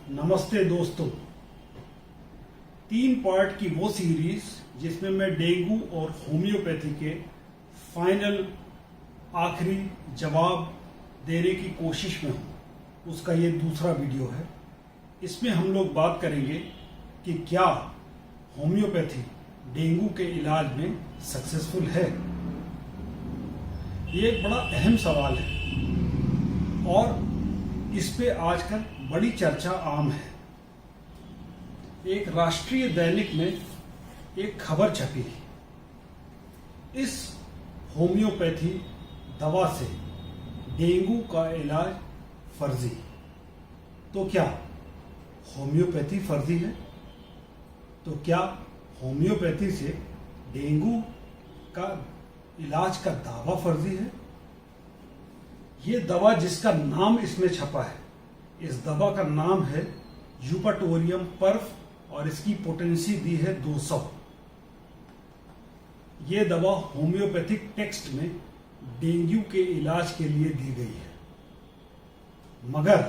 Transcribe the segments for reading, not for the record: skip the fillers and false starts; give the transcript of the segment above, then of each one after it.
नमस्ते दोस्तों। 3 पार्ट की वो सीरीज जिसमें मैं डेंगू और होम्योपैथी के फाइनल आखिरी जवाब देने की कोशिश में हूँ, उसका ये दूसरा वीडियो है। इसमें हम लोग बात करेंगे कि क्या होम्योपैथी डेंगू के इलाज में सक्सेसफुल है। ये एक बड़ा अहम सवाल है और इस पे आजकल बड़ी चर्चा आम है। एक राष्ट्रीय दैनिक में एक खबर छपी, इस होम्योपैथी दवा से डेंगू का इलाज फर्जी। तो क्या होम्योपैथी फर्जी है? तो क्या होम्योपैथी से डेंगू का इलाज का दावा फर्जी है? ये दवा जिसका नाम इसमें छपा है, इस दवा का नाम है यूपाटोरियम पर्फ और इसकी पोटेंसी दी है 200। ये दवा होम्योपैथिक टेक्स्ट में डेंगू के इलाज के लिए दी गई है। मगर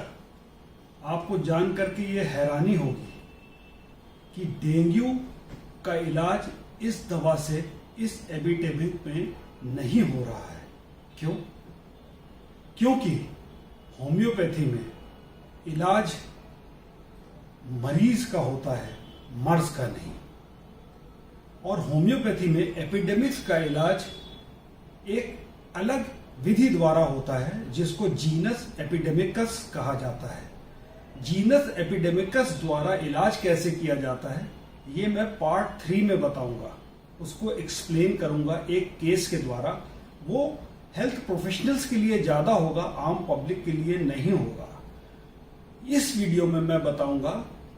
आपको जानकर के ये हैरानी होगी कि डेंगू का इलाज इस दवा से इस एपिडेमिक में नहीं हो रहा है। क्यों? क्योंकि होम्योपैथी में इलाज मरीज का होता है, मर्ज का नहीं। और होम्योपैथी में एपिडेमिक्स का इलाज एक अलग विधि द्वारा होता है जिसको जीनस एपिडेमिकस कहा जाता है। जीनस एपिडेमिकस द्वारा इलाज कैसे किया जाता है ये मैं पार्ट 3 में बताऊंगा, उसको एक्सप्लेन करूंगा एक केस के द्वारा। वो हेल्थ प्रोफेशनल्स के लिए ज्यादा होगा, आम पब्लिक के लिए नहीं होगा। इस वीडियो में मैं बताऊंगा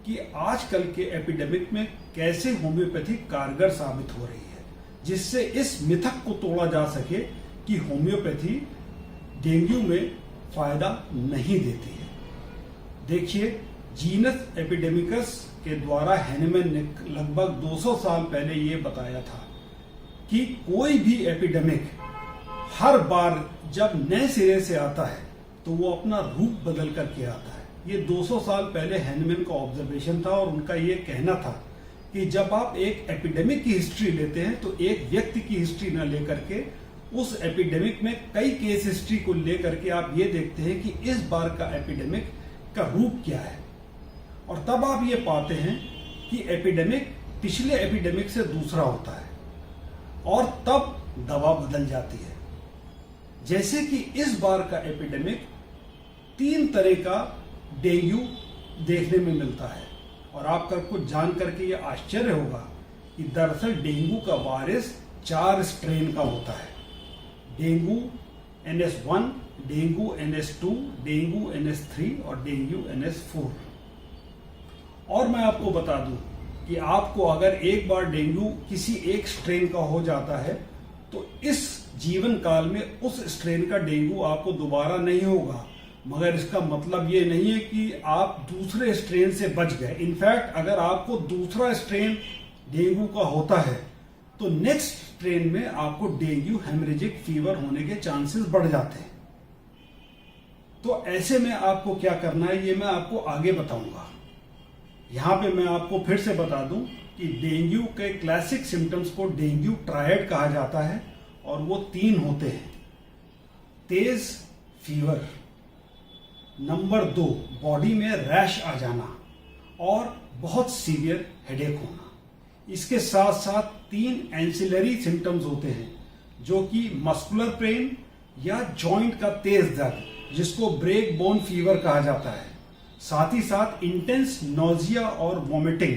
कि आजकल के एपिडेमिक में कैसे होम्योपैथी कारगर साबित हो रही है, जिससे इस मिथक को तोड़ा जा सके कि होम्योपैथी डेंगू में फायदा नहीं देती है। देखिए, जीनस एपिडेमिकस के द्वारा हैनेमैन ने लगभग 200 साल पहले ये बताया था कि कोई भी एपिडेमिक हर बार जब नए सिरे से आता है तो वो अपना रूप बदल करके आता है। ये 200 साल पहले हैनेमैन का ऑब्जर्वेशन था और उनका ये कहना था कि जब आप एक एपिडेमिक की हिस्ट्री लेते हैं तो एक व्यक्ति की हिस्ट्री न लेकर के उस एपिडेमिक में कई केस हिस्ट्री को लेकर के आप ये देखते हैं कि इस बार का एपिडेमिक का रूप क्या है। और तब आप ये पाते हैं कि एपिडेमिक पिछले एपिडेमिक से दूसरा होता है और तब दवा बदल जाती है। जैसे कि इस बार का एपिडेमिक 3 तरह का डेंगू देखने में मिलता है और आपको जान करके ये आश्चर्य होगा कि दरअसल डेंगू का वायरस 4 स्ट्रेन का होता है। Dengue NS1, dengue NS2, dengue NS3 और डेंगू NS4। और मैं आपको बता दूं कि आपको अगर एक बार डेंगू किसी एक स्ट्रेन का हो जाता है तो इस जीवन काल में उस स्ट्रेन का डेंगू आपको दोबारा नहीं होगा। मगर इसका मतलब ये नहीं है कि आप दूसरे स्ट्रेन से बच गए। इनफैक्ट अगर आपको दूसरा स्ट्रेन डेंगू का होता है तो नेक्स्ट स्ट्रेन में आपको डेंगू हेमरेजिक फीवर होने के चांसेस बढ़ जाते हैं। तो ऐसे में आपको क्या करना है ये मैं आपको आगे बताऊंगा। यहां पे मैं आपको फिर से बता दूं कि डेंगू के क्लासिक सिम्टम्स को डेंगू ट्रायड कहा जाता है और वो 3 होते हैं। तेज फीवर, नंबर 2 बॉडी में रैश आ जाना और बहुत सीवियर हेडेक होना। इसके साथ साथ 3 एंसिलरी सिम्टम्स होते हैं जो कि मस्कुलर पेन या जॉइंट का तेज दर्द जिसको ब्रेक बोन फीवर कहा जाता है। साथ ही साथ इंटेंस नोजिया और वॉमिटिंग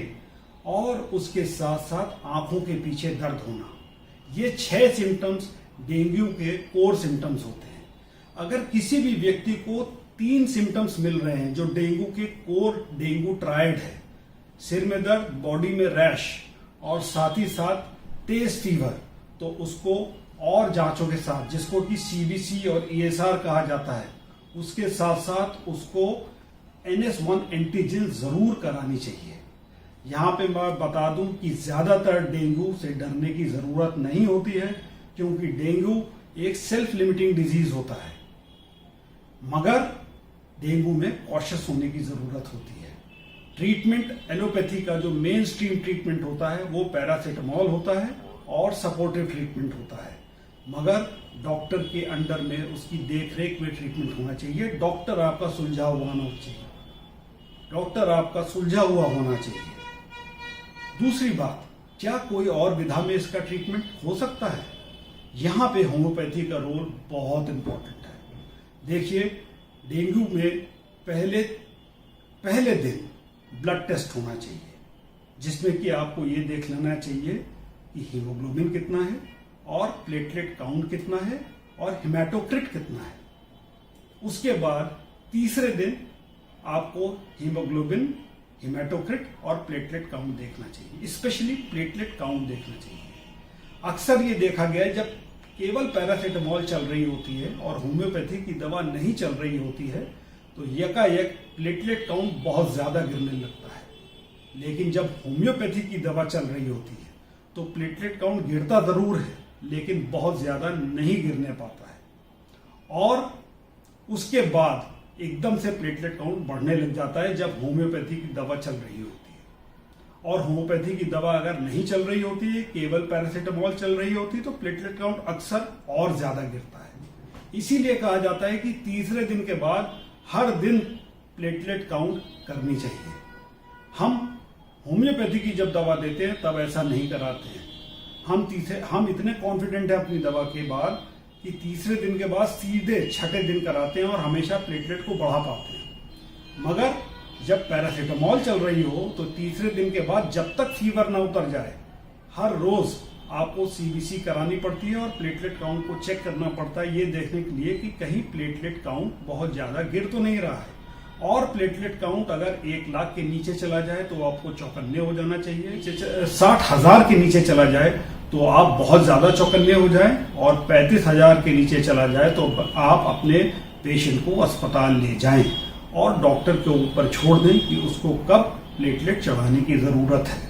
और उसके साथ साथ आंखों के पीछे दर्द होना। ये 6 सिम्टम्स डेंगू के कोर सिम्टम्स होते हैं। अगर किसी भी व्यक्ति को 3 सिम्टम्स मिल रहे हैं जो डेंगू के कोर डेंगू ट्रायड है, सिर में दर्द, बॉडी में रैश और साथ ही साथ तेज फीवर, तो उसको और जांचों के साथ जिसको कि CBC और ESR कहा जाता है, उसके साथ साथ उसको NS1 एंटीजन जरूर करानी चाहिए। यहां पे मैं बता दूं कि ज्यादातर डेंगू से डरने की जरूरत नहीं होती है क्योंकि डेंगू एक सेल्फ लिमिटिंग डिजीज होता है। मगर डेंगू में कॉशियस होने की जरूरत होती है। ट्रीटमेंट एलोपैथी का जो मेन स्ट्रीम ट्रीटमेंट होता है वो पैरासीटामोल होता है और सपोर्टिव ट्रीटमेंट होता है, मगर डॉक्टर के अंडर में उसकी देखरेख में ट्रीटमेंट होना चाहिए। डॉक्टर आपका सुलझा हुआ होना चाहिए, डॉक्टर आपका सुलझा हुआ होना चाहिए। दूसरी बात, क्या कोई और विधा में इसका ट्रीटमेंट हो सकता है? यहाँ पे होम्योपैथी का रोल बहुत इंपॉर्टेंट है। देखिए, डेंगू में पहले दिन ब्लड टेस्ट होना चाहिए, जिसमें कि आपको ये देख लेना चाहिए कि हीमोग्लोबिन कितना है और प्लेटलेट काउंट कितना है और हेमाटोक्रिट कितना है। उसके बाद तीसरे दिन आपको हीमोग्लोबिन, हेमाटोक्रिट और प्लेटलेट काउंट देखना चाहिए, स्पेशली प्लेटलेट काउंट देखना चाहिए। अक्सर ये देखा गया है, जब केवल पैरासीटामोल चल रही होती है और होम्योपैथी की दवा नहीं चल रही होती है तो यकायक प्लेटलेट काउंट बहुत ज्यादा गिरने लगता है, लेकिन जब होम्योपैथी की दवा चल रही होती है तो प्लेटलेट काउंट गिरता जरूर है लेकिन बहुत ज्यादा नहीं गिरने पाता है, और उसके बाद एकदम से प्लेटलेट काउंट बढ़ने लग जाता है जब होम्योपैथी की दवा चल रही होती है। और होम्योपैथी की दवा अगर नहीं चल रही होती है, केवल पैरासीटामोल चल रही होती है, तो प्लेटलेट काउंट अक्सर और ज्यादा गिरता है। इसीलिए कहा जाता है कि तीसरे दिन के बाद हर दिन प्लेटलेट काउंट करनी चाहिए। हम होम्योपैथी की जब दवा देते हैं तब ऐसा नहीं कराते हैं। हम इतने कॉन्फिडेंट हैं अपनी दवा के बाद कि तीसरे दिन के बाद सीधे छठे दिन कराते हैं और हमेशा प्लेटलेट को बढ़ा पाते हैं। मगर जब पैरासीटामोल चल रही हो तो तीसरे दिन के बाद जब तक फीवर ना उतर जाए, हर रोज आपको सीबीसी करानी पड़ती है और प्लेटलेट काउंट को चेक करना पड़ता है, ये देखने के लिए कि कहीं प्लेटलेट काउंट बहुत ज्यादा गिर तो नहीं रहा है। और प्लेटलेट काउंट अगर 1 लाख के नीचे चला जाए तो आपको चौकन्ने हो जाना चाहिए। 60,000 के नीचे चला जाए तो आप बहुत ज्यादा चौकन्ने हो जाएं, और 35,000 के नीचे चला जाए तो आप अपने पेशेंट को अस्पताल ले जाएं और डॉक्टर के ऊपर छोड़ दें कि उसको कब प्लेटलेट चढ़ाने की जरूरत है।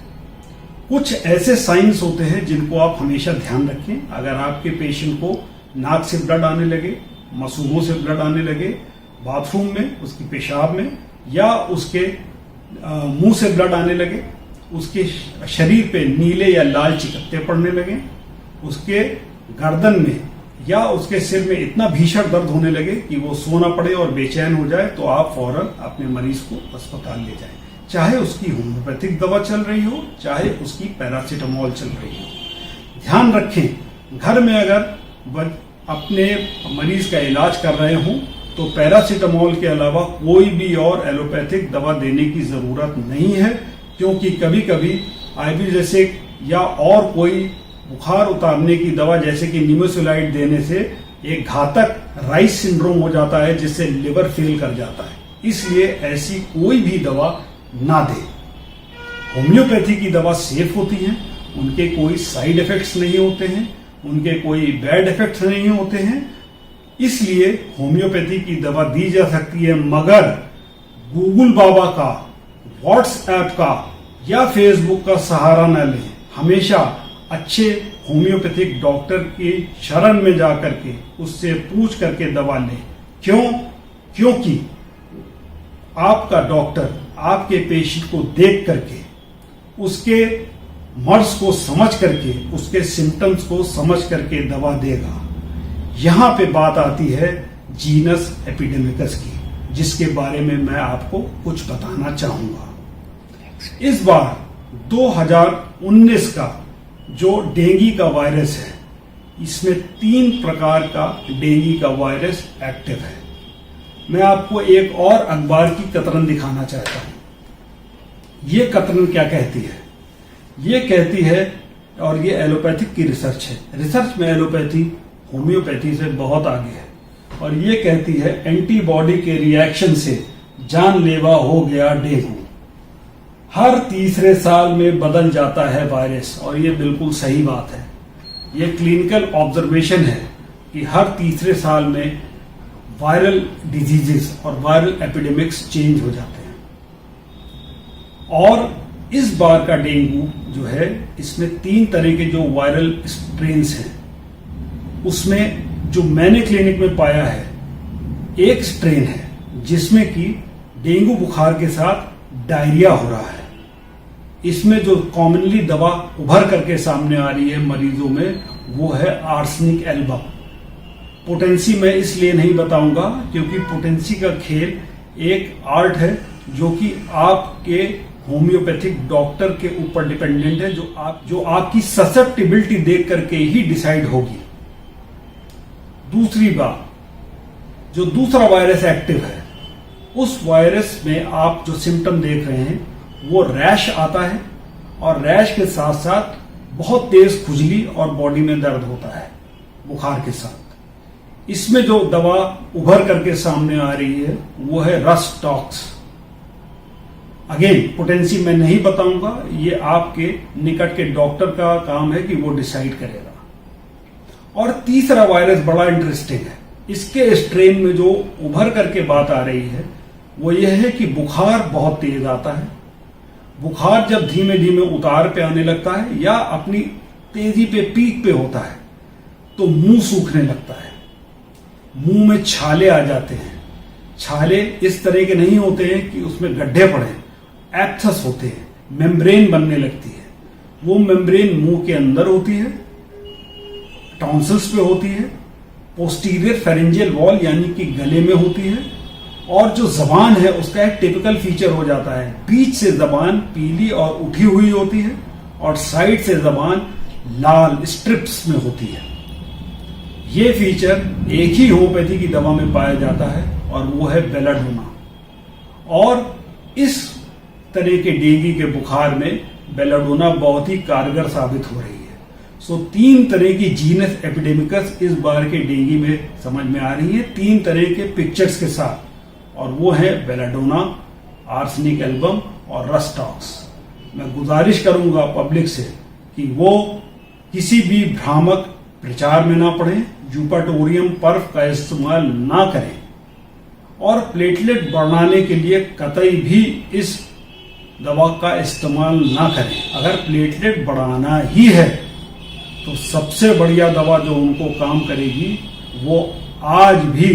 कुछ ऐसे साइंस होते हैं जिनको आप हमेशा ध्यान रखें। अगर आपके पेशेंट को नाक से ब्लड आने लगे, मसूड़ों से ब्लड आने लगे, बाथरूम में, उसकी पेशाब में, या उसके मुंह से ब्लड आने लगे, उसके शरीर पे नीले या लाल चिकत्ते पड़ने लगे, उसके गर्दन में या उसके सिर में इतना भीषण दर्द होने लगे कि वो सोना पड़े और बेचैन हो जाए, तो आप फौरन अपने मरीज को अस्पताल ले जाएं। चाहे उसकी होम्योपैथिक दवा चल रही हो, चाहे उसकी पैरासीटामोल चल रही हो। ध्यान रखें, घर में अगर अपने मरीज का इलाज कर रहे हों तो पैरासीटामोल के अलावा कोई भी और एलोपैथिक दवा देने की जरूरत नहीं है, क्योंकि कभी कभी आइबुप्रोफेन या और कोई बुखार उतारने की दवा जैसे कि निमेसुलाइड देने से एक घातक राइस सिंड्रोम हो जाता है, जिससे लिवर फेल कर जाता है। इसलिए ऐसी कोई भी दवा ना दे। होम्योपैथी की दवा सेफ होती है, उनके कोई साइड इफेक्ट्स नहीं होते हैं, उनके कोई बैड इफेक्ट्स नहीं होते हैं, इसलिए होम्योपैथी की दवा दी जा सकती है। मगर गूगल बाबा का, व्हाट्सएप का या फेसबुक का सहारा न लें। हमेशा अच्छे होम्योपैथिक डॉक्टर की शरण में जाकर के उससे पूछ करके दवा लें। क्योंकि आपका डॉक्टर आपके पेशेंट को देख करके, उसके मर्ज को समझ करके, उसके सिम्टम्स को समझ करके दवा देगा। यहां पे बात आती है जीनस एपिडेमिकस की, जिसके बारे में मैं आपको कुछ बताना चाहूंगा। इस बार 2019 का जो डेंगू का वायरस है, इसमें 3 प्रकार का डेंगू का वायरस एक्टिव है। मैं आपको एक और अखबार की कतरन दिखाना चाहता हूं। ये कतरन क्या कहती है? ये कहती है, और ये एलोपैथिक की रिसर्च है, रिसर्च में एलोपैथी होम्योपैथी से बहुत आगे है, और ये कहती है एंटीबॉडी के रिएक्शन से जानलेवा हो गया डेंगू। हर तीसरे साल में बदल जाता है वायरस, और ये बिल्कुल सही बात है। ये क्लिनिकल ऑब्जर्वेशन है कि हर तीसरे साल में वायरल डिजीजेस और वायरल एपिडेमिक्स चेंज हो जाते हैं। और इस बार का डेंगू जो है, इसमें 3 तरह के जो वायरल स्ट्रेन्स हैं, उसमें जो मैंने क्लिनिक में पाया है, एक स्ट्रेन है जिसमें कि डेंगू बुखार के साथ डायरिया हो रहा है। इसमें जो कॉमनली दवा उभर करके सामने आ रही है मरीजों में वो है आर्सेनिक एल्बम। पोटेंसी मैं इसलिए नहीं बताऊंगा क्योंकि पोटेंसी का खेल एक आर्ट है जो कि आपके होम्योपैथिक डॉक्टर के ऊपर डिपेंडेंट है, जो आपकी ससेप्टिबिलिटी देख करके ही डिसाइड होगी। दूसरी बात, जो दूसरा वायरस एक्टिव है उस वायरस में आप जो सिम्टम देख रहे हैं वो रैश आता है और रैश के साथ साथ बहुत तेज खुजली और बॉडी में दर्द होता है बुखार के साथ। इसमें जो दवा उभर करके सामने आ रही है वो है रसटॉक्स। अगेन पोटेंसी मैं नहीं बताऊंगा, ये आपके निकट के डॉक्टर का काम है कि वो डिसाइड करेगा। और तीसरा वायरस बड़ा इंटरेस्टिंग है। इसके स्ट्रेन में जो उभर करके बात आ रही है वो ये है कि बुखार बहुत तेज आता है। बुखार जब धीमे धीमे उतार पे आने लगता है या अपनी तेजी पे पीक पे होता है तो मुंह सूखने लगता है, मुंह में छाले आ जाते हैं। छाले इस तरह के नहीं होते हैं कि उसमें गड्ढे पड़े, एप्थस होते हैं, मेम्ब्रेन बनने लगती है। वो मेम्ब्रेन मुंह के अंदर होती है, टॉन्सिल्स पे होती है, पोस्टीरियर फेरेंजियल वॉल यानी कि गले में होती है। और जो जबान है उसका एक टिपिकल फीचर हो जाता है, बीच से जबान पीली और उठी हुई होती है और साइड से जबान लाल स्ट्रिप्स में होती है। ये फीचर एक ही होम्योपैथी की दवा में पाया जाता है और वो है बेलाडोना। और इस तरह के डेंगू के बुखार में बेलाडोना बहुत ही कारगर साबित हो रही है। सो 3 तरह की जीनस एपिडेमिकस इस बार के डेंगू में समझ में आ रही है, 3 तरह के पिक्चर्स के साथ, और वो है बेलाडोना, आर्सेनिक एल्बम और रसटॉक्स। मैं गुजारिश करूंगा पब्लिक से कि वो किसी भी भ्रामक प्रचार में ना पड़े, यूपाटोरियम पर्फ का इस्तेमाल ना करें और प्लेटलेट बढ़ाने के लिए कतई भी इस दवा का इस्तेमाल ना करें। अगर प्लेटलेट बढ़ाना ही है तो सबसे बढ़िया दवा जो उनको काम करेगी वो आज भी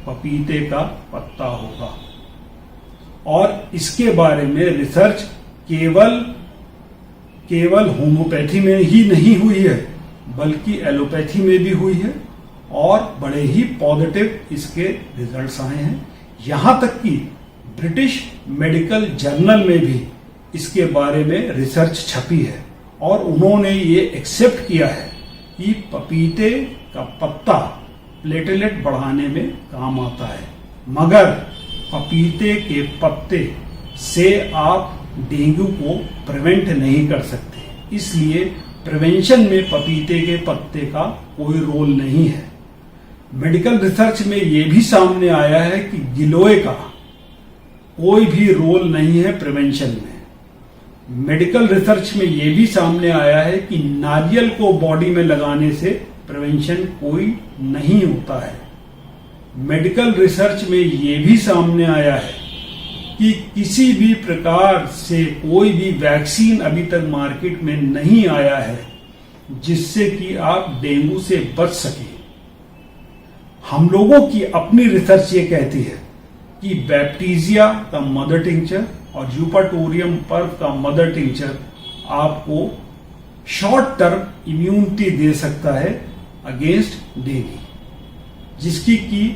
पपीते का पत्ता होगा। और इसके बारे में रिसर्च केवल होम्योपैथी में ही नहीं हुई है बल्कि एलोपैथी में भी हुई है और बड़े ही पॉजिटिव इसके रिजल्ट्स आए हैं। यहां तक कि ब्रिटिश मेडिकल जर्नल में भी इसके बारे में रिसर्च छपी है और उन्होंने ये एक्सेप्ट किया है कि पपीते का पत्ता प्लेटलेट बढ़ाने में काम आता है। मगर पपीते के पत्ते से आप डेंगू को प्रिवेंट नहीं कर सकते, इसलिए प्रिवेंशन में पपीते के पत्ते का कोई रोल नहीं है। मेडिकल रिसर्च में यह भी सामने आया है कि गिलोय का कोई भी रोल नहीं है प्रिवेंशन में। मेडिकल रिसर्च में यह भी सामने आया है कि नारियल को बॉडी में लगाने से प्रिवेंशन कोई नहीं होता है। मेडिकल रिसर्च में यह भी सामने आया है कि किसी भी प्रकार से कोई भी वैक्सीन अभी तक मार्केट में नहीं आया है जिससे कि आप डेंगू से बच सके। हम लोगों की अपनी रिसर्च ये कहती है कि बैप्टीजिया का मदर टिंचर और यूपाटोरियम पर्फ का मदर टिंचर आपको शॉर्ट टर्म इम्यूनिटी दे सकता है अगेंस्ट डेंगू, जिसकी की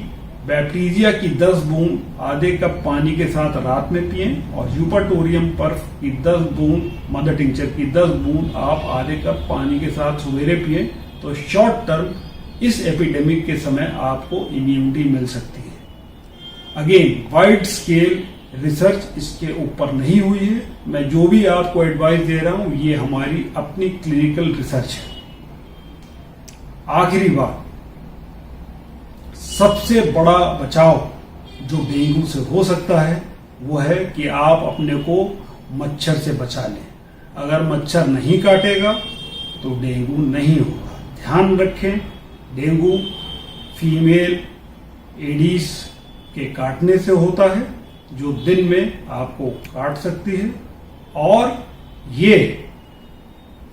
बैक्टीरिया की 10 बूंद आधे कप पानी के साथ रात में पिएं और यूपाटोरियम पर्फ की 10 बूंद मदर टिंचर की 10 बूंद आप आधे कप पानी के साथ सवेरे पिएं तो शॉर्ट टर्म इस एपिडेमिक के समय आपको इम्यूनिटी मिल सकती है। अगेन वाइड स्केल रिसर्च इसके ऊपर नहीं हुई है। मैं जो भी आपको एडवाइस दे रहा हूं ये हमारी अपनी क्लिनिकल रिसर्च है। आखिरी बात, सबसे बड़ा बचाव जो डेंगू से हो सकता है वो है कि आप अपने को मच्छर से बचा लें। अगर मच्छर नहीं काटेगा तो डेंगू नहीं होगा। ध्यान रखें, डेंगू फीमेल एडीज के काटने से होता है जो दिन में आपको काट सकती है और ये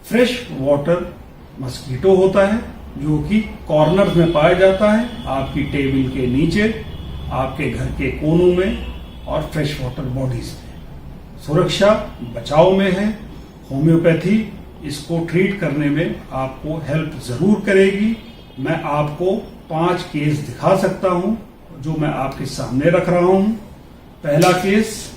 फ्रेश वाटर मस्कीटो होता है जो कि कॉर्नर्स में पाया जाता है, आपकी टेबल के नीचे, आपके घर के कोनों में और फ्रेश वाटर बॉडीज में। सुरक्षा बचाव में है। होम्योपैथी इसको ट्रीट करने में आपको हेल्प जरूर करेगी। मैं आपको 5 केस दिखा सकता हूं जो मैं आपके सामने रख रहा हूं। पहला केस,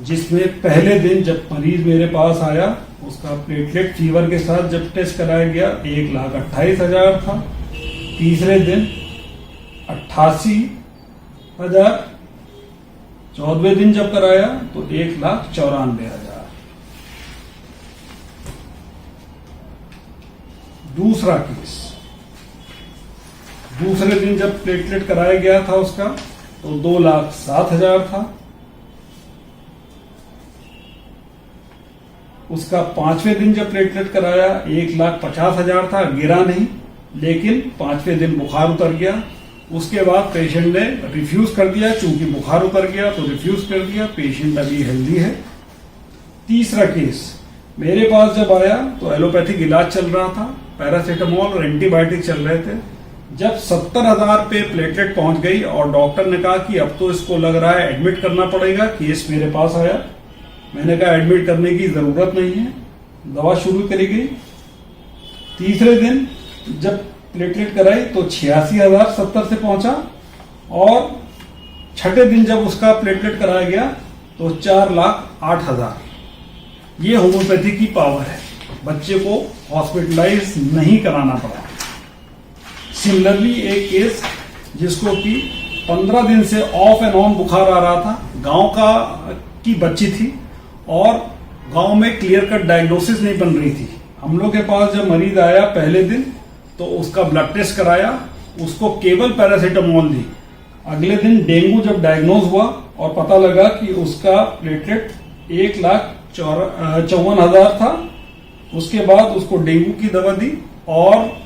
जिसमें पहले दिन जब मरीज मेरे पास आया, उसका प्लेटलेट फीवर के साथ जब टेस्ट कराया गया 1,28,000 था। तीसरे दिन 88,000। 14वें दिन जब कराया तो 1,94,000। दूसरा केस, दूसरे दिन जब प्लेटलेट कराया गया था उसका तो 2,07,000 था। उसका 5वें दिन जब प्लेटलेट कराया 1,50,000 था। गिरा नहीं, लेकिन 5वें दिन बुखार उतर गया। उसके बाद पेशेंट ने रिफ्यूज कर दिया, चूंकि बुखार उतर गया तो रिफ्यूज कर दिया। पेशेंट अभी हेल्दी है। तीसरा केस, मेरे पास जब आया तो एलोपैथिक इलाज चल रहा था, पैरासीटामोल और एंटीबायोटिक चल रहे थे। जब 70,000 पे प्लेटलेट पहुंच गई और डॉक्टर ने कहा कि अब तो इसको लग रहा है एडमिट करना पड़ेगा, केस मेरे पास आया। मैंने कहा एडमिट करने की जरूरत नहीं है, दवा शुरू करी गई। तीसरे दिन जब प्लेटलेट कराई तो 86,070 से पहुंचा और छठे दिन जब उसका प्लेटलेट कराया गया तो 4,08,000। ये होम्योपैथी की पावर है। बच्चे को हॉस्पिटलाइज नहीं कराना पड़ा। सिमिलरली एक केस जिसको कि 15 दिन से ऑफ एंड ऑन बुखार आ रहा था, गांव की बच्ची थी और गांव में क्लियर कट डायग्नोसिस नहीं बन रही थी। हम लोग के पास जब मरीज आया पहले दिन तो उसका ब्लड टेस्ट कराया, उसको केवल पैरासीटामोल दी। अगले दिन डेंगू जब डायग्नोज हुआ और पता लगा कि उसका प्लेटलेट 1,54,000 था। उसके बाद उसको डेंगू की दवा दी और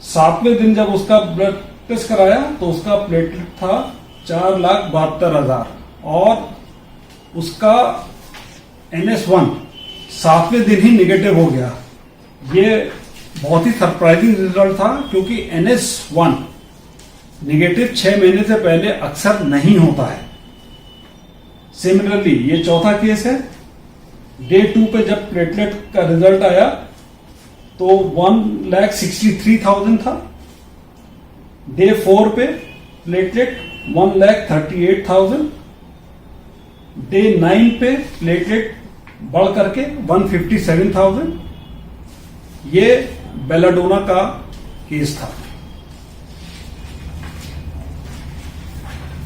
7वें दिन जब उसका ब्लड टेस्ट कराया तो उसका प्लेटलेट था 4,72,000 और उसका NS1 7वें दिन ही निगेटिव हो गया। ये बहुत ही सरप्राइजिंग रिजल्ट था, क्योंकि NS1 निगेटिव 6 महीने से पहले अक्सर नहीं होता है। सिमिलरली ये चौथा केस है। डे 2 पे जब प्लेटलेट का रिजल्ट आया तो 1,63,000 था। डे 4 पे प्लेटलेट 1,38,000। डे 9 पे प्लेटलेट बढ़ करके 157,000। ये बेलाडोना का केस था।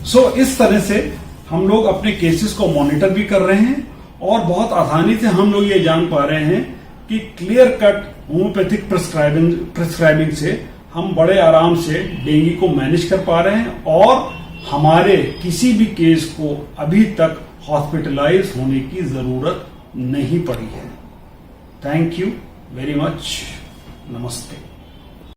सो इस तरह से हम लोग अपने केसेस को मॉनिटर भी कर रहे हैं और बहुत आसानी से हम लोग ये जान पा रहे हैं कि क्लियर कट होम्योपैथिक प्रिस्क्राइबिंग से हम बड़े आराम से डेंगू को मैनेज कर पा रहे हैं और हमारे किसी भी केस को अभी तक हॉस्पिटलाइज होने की जरूरत नहीं पड़ी है। Thank you very much. नमस्ते।